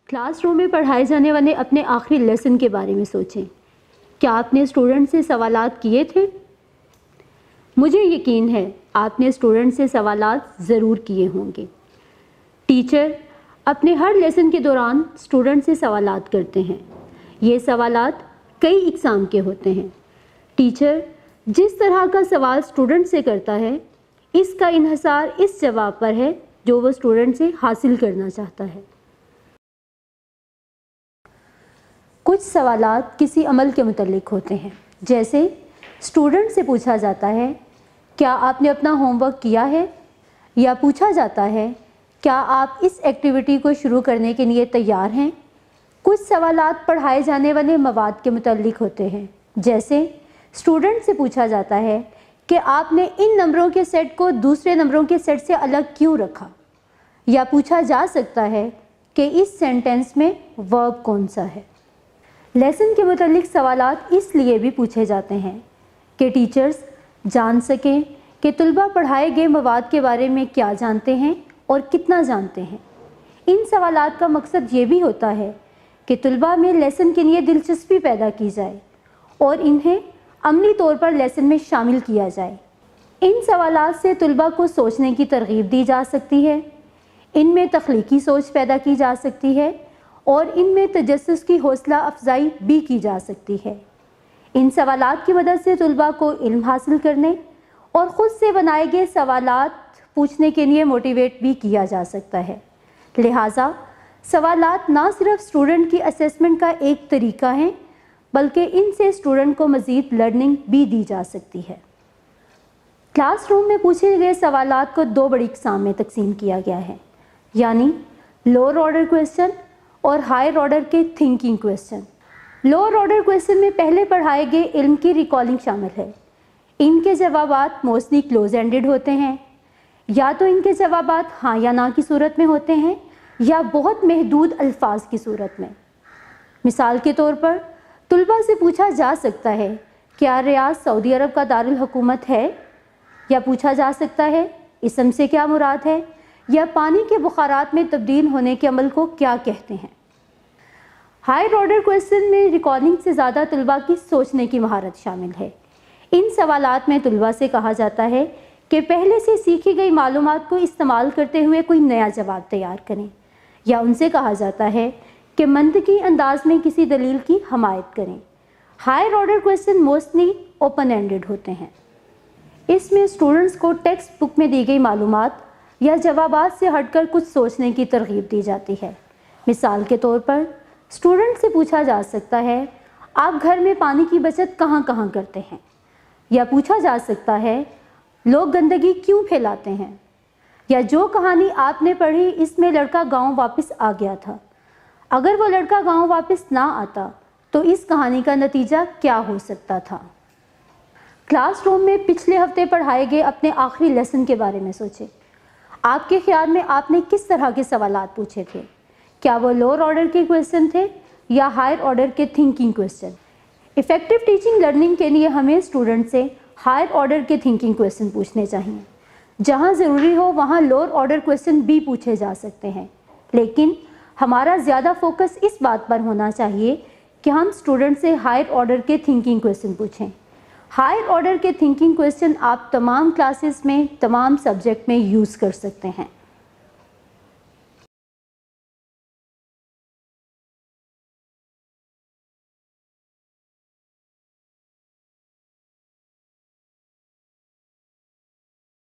Class room में पढ़ाए जाने वाले अपने आखिरी लेसन के बारे में सोचें। क्या आपने स्टूडेंट से सवालात किए थे? मुझे यकीन है आपने स्टूडेंट से सवालात ज़रूर किए होंगे। टीचर अपने हर लेसन के दौरान स्टूडेंट से सवालात करते हैं। ये सवालात कई इक़साम के होते हैं। टीचर जिस तरह का सवाल स्टूडेंट से करता है, इसका इन्हिसार इस जवाब पर है जो वो स्टूडेंट से हासिल करना चाहता है। कुछ सवालात किसी अमल के मुतल्लिक होते हैं, जैसे स्टूडेंट से पूछा जाता है क्या आपने अपना होमवर्क किया है, या पूछा जाता है क्या आप इस एक्टिविटी को शुरू करने के लिए तैयार हैं। कुछ सवालात पढ़ाए जाने वाले मवाद के मुतल्लिक होते हैं, जैसे स्टूडेंट से पूछा जाता है कि आपने इन नंबरों के सेट को दूसरे नंबरों के सेट से अलग क्यों रखा, या पूछा जा सकता है कि इस सेंटेंस में वर्ब कौन सा है। लेसन के मुतल्लिक सवालात इसलिए भी पूछे जाते हैं कि टीचर्स जान सकें कि तुलबा पढ़ाए गए मवाद के बारे में क्या जानते हैं और कितना जानते हैं। इन सवालात का मकसद ये भी होता है कि तुलबा में लेसन के लिए दिलचस्पी पैदा की जाए और इन्हें अमली तौर पर लेसन में शामिल किया जाए। इन सवालात से तुलबा को सोचने की तरगीब दी जा सकती है, इनमें तख्लीकी सोच पैदा की जा सकती है और इनमें तजस्सुस की हौसला अफजाई भी की जा सकती है। इन सवालात की मदद से तुलबा को इल्म हासिल करने और ख़ुद से बनाए गए सवालात पूछने के लिए मोटिवेट भी किया जा सकता है। लिहाजा सवालात ना सिर्फ स्टूडेंट की असेसमेंट का एक तरीका है, बल्कि इनसे स्टूडेंट को मज़ीद लर्निंग भी दी जा सकती है। क्लासरूम में पूछे गए सवालात को दो बड़ी इक़साम में तकसीम किया गया है, यानी लोअर ऑर्डर क्वेश्चन और हायर ऑर्डर के thinking question. Lower order question में पहले पढ़ाए गए इल्म की रिकॉलिंग शामिल है। इनके जवाबात मोस्टली क्लोज एंडेड होते हैं, या तो इनके जवाबात हाँ या ना की सूरत में होते हैं या बहुत महदूद अल्फाज की सूरत में। मिसाल के तौर पर तुलबा से पूछा जा सकता है क्या रियाद सऊदी अरब का दारुल हुकूमत है, या पूछा जा सकता है इसम से क्या मुराद है, या पानी के बुखारात में तब्दील होने के अमल को क्या कहते हैं। हायर ऑर्डर क्वेश्चन में रिकॉर्डिंग से ज़्यादा तुलबा की सोचने की महारत शामिल है। इन सवालात में तुलबा से कहा जाता है कि पहले से सीखी गई मालूमात को इस्तेमाल करते हुए कोई नया जवाब तैयार करें, या उनसे कहा जाता है कि मंतकी अंदाज में किसी दलील की हमायत करें। Higher order question mostly open ended होते हैं। इसमें स्टूडेंट्स को टेक्स्ट बुक में दी गई मालूमात या जवाबात से हटकर कुछ सोचने की तरगीब दी जाती है। मिसाल के तौर पर स्टूडेंट से पूछा जा सकता है आप घर में पानी की बचत कहाँ कहाँ करते हैं, या पूछा जा सकता है लोग गंदगी क्यों फैलाते हैं, या जो कहानी आपने पढ़ी इसमें लड़का गांव वापस आ गया था, अगर वो लड़का गांव वापस ना आता तो इस कहानी का नतीजा क्या हो सकता था। क्लासरूम में पिछले हफ्ते पढ़ाए गए अपने आखिरी लेसन के बारे में सोचें। आपके ख्याल में आपने किस तरह के सवालात पूछे थे? क्या वो लोअर ऑर्डर के क्वेश्चन थे या हायर ऑर्डर के thinking question? Effective teaching learning के लिए हमें स्टूडेंट से हायर ऑर्डर के थिंकिंग क्वेश्चन पूछने चाहिए। जहाँ ज़रूरी हो वहाँ लोअर ऑर्डर क्वेश्चन भी पूछे जा सकते हैं, लेकिन हमारा ज़्यादा फोकस इस बात पर होना चाहिए कि हम स्टूडेंट से हायर ऑर्डर के थिंकिंग क्वेश्चन पूछें। हायर ऑर्डर के थिंकिंग क्वेश्चन आप तमाम क्लासेस में तमाम सब्जेक्ट में यूज़ कर सकते हैं।